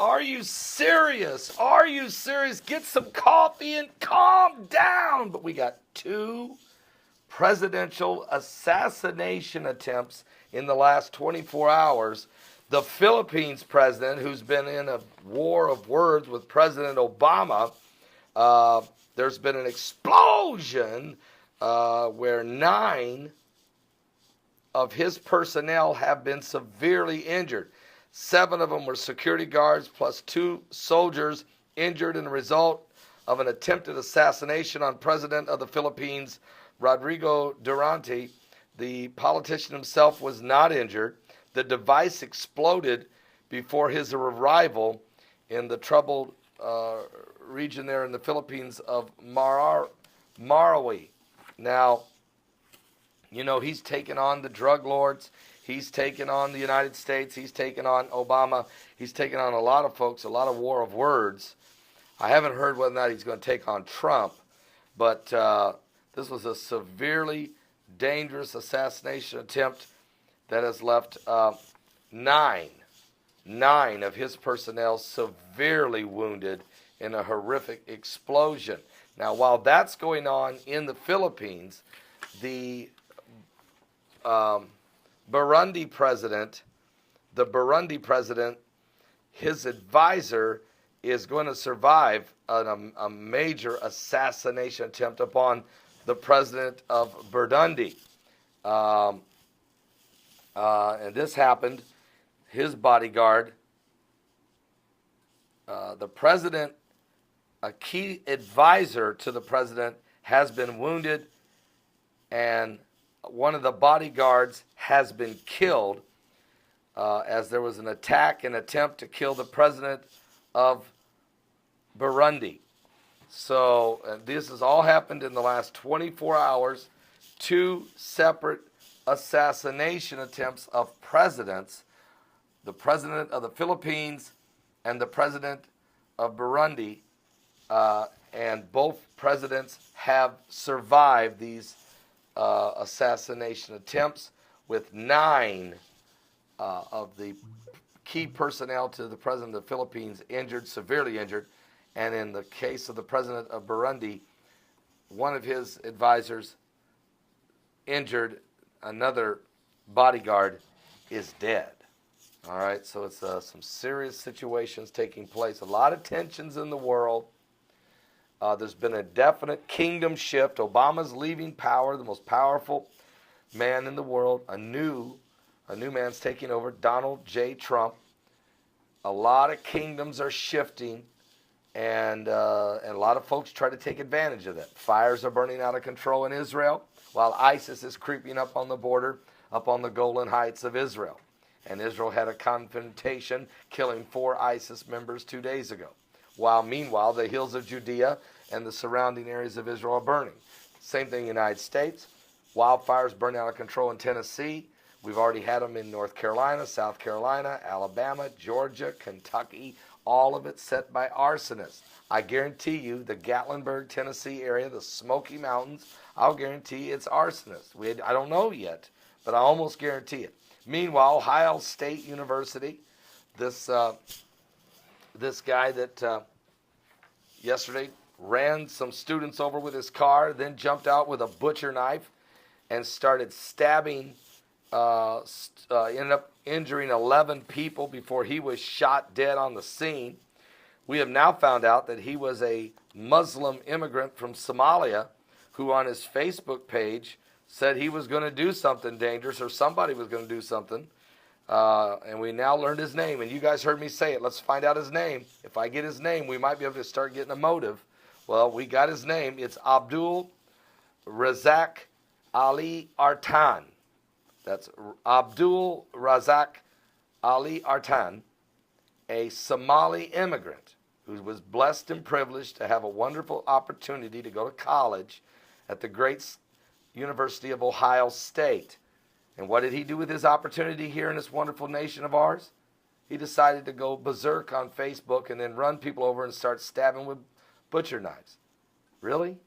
Are you serious? Are you serious? Get some coffee and calm down. But we got 2 presidential assassination attempts in the last 24 hours. The Philippines president, who's been in a war of words with President Obama, there's been an explosion where 9 of his personnel have been severely injured. 7 of them were security guards, plus 2 soldiers injured in the result of an attempted assassination on President of the Philippines, Rodrigo Duterte. The politician himself was not injured. The device exploded before his arrival in the troubled region there in the Philippines of Marawi. Now, you know, he's taken on the drug lords. He's taken on the United States. He's taken on Obama. He's taken on a lot of folks, a lot of war of words. I haven't heard whether or not he's going to take on Trump, but this was a severely dangerous assassination attempt that has left 9 of his personnel severely wounded in a horrific explosion. Now, while that's going on in the Philippines, the Burundi president, his advisor is going to survive a major assassination attempt upon the president of Burundi. And this happened, his bodyguard, the president, a key advisor to the president, has been wounded, and one of the bodyguards has been killed as there was an attempt to kill the president of Burundi. So this has all happened in the last 24 hours. 2 separate assassination attempts of presidents, the president of the Philippines and the president of Burundi, and both presidents have survived these assassination attempts, with 9 of the key personnel to the president of the Philippines injured, severely injured, and in the case of the president of Burundi, one of his advisors injured. Another bodyguard is dead. All right, so it's some serious situations taking place. A lot of tensions in the world. There's been a definite kingdom shift. Obama's leaving power, the most powerful man in the world. A new man's taking over, Donald J. Trump. A lot of kingdoms are shifting, and a lot of folks try to take advantage of that. Fires are burning out of control in Israel, while ISIS is creeping up on the border, up on the Golan Heights of Israel. And Israel had a confrontation, killing 4 ISIS members 2 days ago. While meanwhile, the hills of Judea and the surrounding areas of Israel are burning. Same thing in the United States. Wildfires burning out of control in Tennessee. We've already had them in North Carolina, South Carolina, Alabama, Georgia, Kentucky, all of it set by arsonists. I guarantee you the Gatlinburg, Tennessee area, the Smoky Mountains, I'll guarantee it's arsonists. I don't know yet, but I almost guarantee it. Meanwhile, Ohio State University, this guy that yesterday ran some students over with his car, then jumped out with a butcher knife and started stabbing, ended up injuring 11 people before he was shot dead on the scene. We have now found out that he was a Muslim immigrant from Somalia who on his Facebook page said he was going to do something dangerous, or somebody was going to do something. And we now learned his name. And you guys heard me say it. Let's find out his name. If I get his name, we might be able to start getting a motive. Well, we got his name. It's Abdul Razak Ali Artan. That's Abdul Razak Ali Artan, a Somali immigrant who was blessed and privileged to have a wonderful opportunity to go to college at the great University of Ohio State. And what did he do with his opportunity here in this wonderful nation of ours? He decided to go berserk on Facebook and then run people over and start stabbing with butcher knives. Really?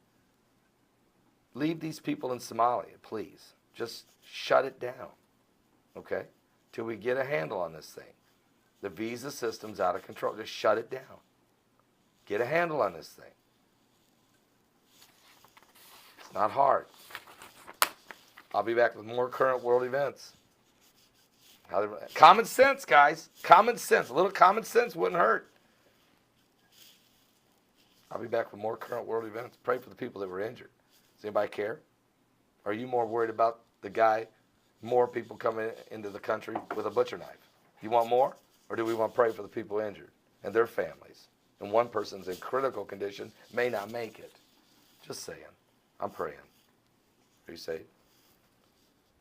Leave these people in Somalia, please. Just shut it down, okay, till we get a handle on this thing. The visa system's out of control. Just shut it down. Get a handle on this thing. It's not hard. I'll be back with more current world events. Common sense, guys. Common sense. A little common sense wouldn't hurt. I'll be back with more current world events. Pray for the people that were injured. Does anybody care? Are you more worried about the guy, more people coming into the country with a butcher knife? You want more? Or do we want to pray for the people injured and their families? And one person's in critical condition, may not make it. Just saying. I'm praying. Are you saved?